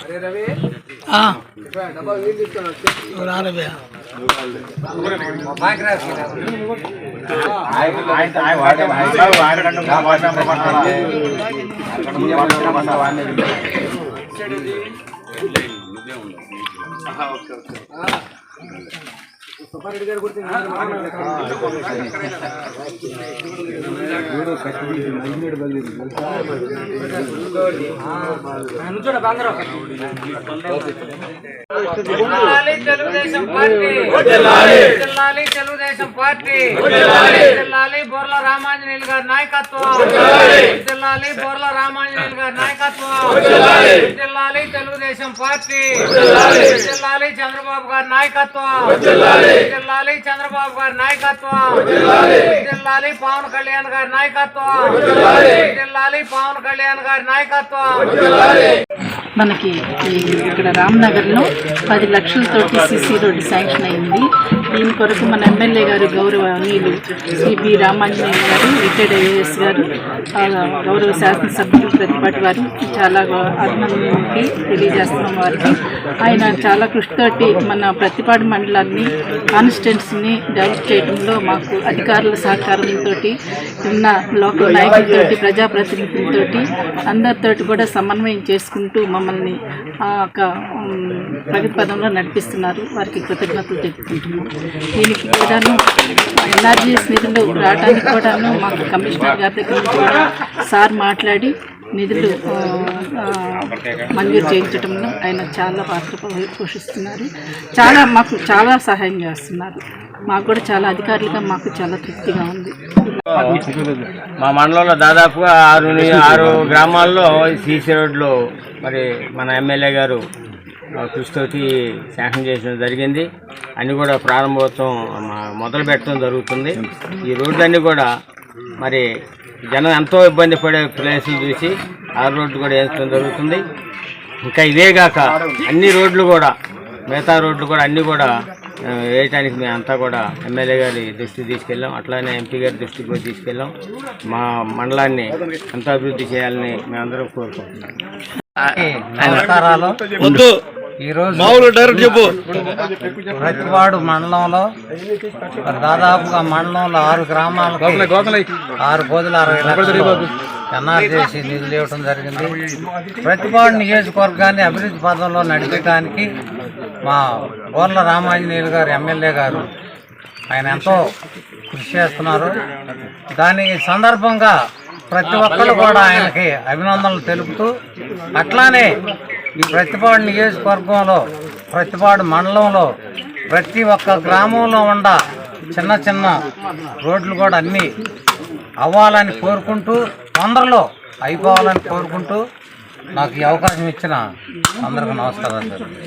अरे रवि डब्बा वील సుబ్బారెడ్డి గారు కూడా తెలుగుదేశం పార్టీ బోర్ల రామాంజనేయులు గారి నాయకత్వం, బోర్ల రామాంజనేయులు గారి నాయకత్వం, తెలుగుదేశం పార్టీ, చంద్రబాబు గారి నాయకత్వం, చంద్రబాబు గారి నాయకత్వం, పవన్ కళ్యాణ్ గారి నాయకత్వం, పవన్ కళ్యాణ్ గారి నాయకత్వం. మనకి ఇక్కడ రామ్నగర్లో 10 లక్షలతోటి సిసి రోడ్డు శాంక్షన్ అయింది. దీని కొరకు మన ఎమ్మెల్యే గారు గౌరవనీయులు శ్రీ బి రామాంజనేయులు గారు, రిటైర్డ్ ఐఏఎస్ గారు, గౌరవ శాసనసభ్యులు ప్రతిపాటి వారు చాలా అభినందనకి తెలియజేస్తున్నాం వారికి. ఆయన చాలా కృషితోటి మన ప్రతిపాటి మండలాన్ని కాన్స్టిట్యున్సీని డెవలప్ చేయడంలో మాకు అధికారుల సహకారంతో ఉన్న లోకల్ నాయకులతోటి ప్రజాప్రతినిధులతోటి అందరితోటి కూడా సమన్వయం చేసుకుంటూ మమ్మల్ని ప్రగతి పదంలో నడిపిస్తున్నారు. వారికి కృతజ్ఞతలు తెలుపుకుంటున్నాం. దీనికి కూడాను ఎన్ఆర్జీఎస్ నిధులు రావడానికి కూడాను మాకు కమిషనర్ గారి దగ్గర నుంచి కూడా సార్ మాట్లాడి నిధులు మంజూరు చేయించడంలో ఆయన చాలా పాత్ర పోషిస్తున్నారు. మాకు చాలా సహాయం చేస్తున్నారు. మాకు కూడా చాలా అధికారులుగా మాకు చాలా తృప్తిగా ఉంది. మా మండలంలో దాదాపుగా 6 గ్రామాల్లో సీసీ రోడ్లు మరి మన ఎమ్మెల్యే గారు కృషితోటి శాంక్షన్ చేయడం జరిగింది. అన్నీ కూడా ప్రారంభోత్సవం మొదలు పెట్టడం జరుగుతుంది. ఈ రోడ్లన్నీ కూడా మరి జనం ఎంతో ఇబ్బంది పడే ప్లేసులు చూసి ఆ రోడ్లు కూడా వేయడం జరుగుతుంది. ఇంకా ఇవేగాక అన్ని రోడ్లు కూడా మిగతా రోడ్లు కూడా అన్నీ కూడా వేయటానికి మేమంతా కూడా ఎమ్మెల్యే గారి దృష్టికి తీసుకెళ్ళాం. అట్లానే ఎంపీ గారి దృష్టికి కూడా తీసుకెళ్ళాం. మా మండలాన్ని ఎంత అభివృద్ధి చేయాలని మేమందరం కోరుకుంటున్నాం. ఈరోజు ప్రతిపాడు మండలంలో దాదాపుగా మండలంలో 6 గ్రామాలకు 6 కోదుల 60 లక్షలు ఎన్ఆర్జీసీ నిధులు ఇవ్వడం జరిగింది. ప్రతిపాడు నియోజకవర్గాన్ని అభివృద్ధి పథంలో నడిపడానికి మా బోర్ల రామాంజనేయులు గారు ఎమ్మెల్యే గారు ఆయన ఎంతో కృషి చేస్తున్నారు. దాని సందర్భంగా ప్రతి ఒక్కరు కూడా ఆయనకి అభినందనలు తెలుపుతూ అట్లానే ఈ ప్రతిపాడు నియోజకవర్గంలో ప్రతిపాడు మండలంలో ప్రతి ఒక్క గ్రామంలో ఉన్న చిన్న చిన్న రోడ్లు కూడా అన్నీ అవ్వాలని కోరుకుంటూ తొందరలో అయిపోవాలని కోరుకుంటూ నాకు ఈ అవకాశం ఇచ్చిన అందరికీ నమస్కారాలు.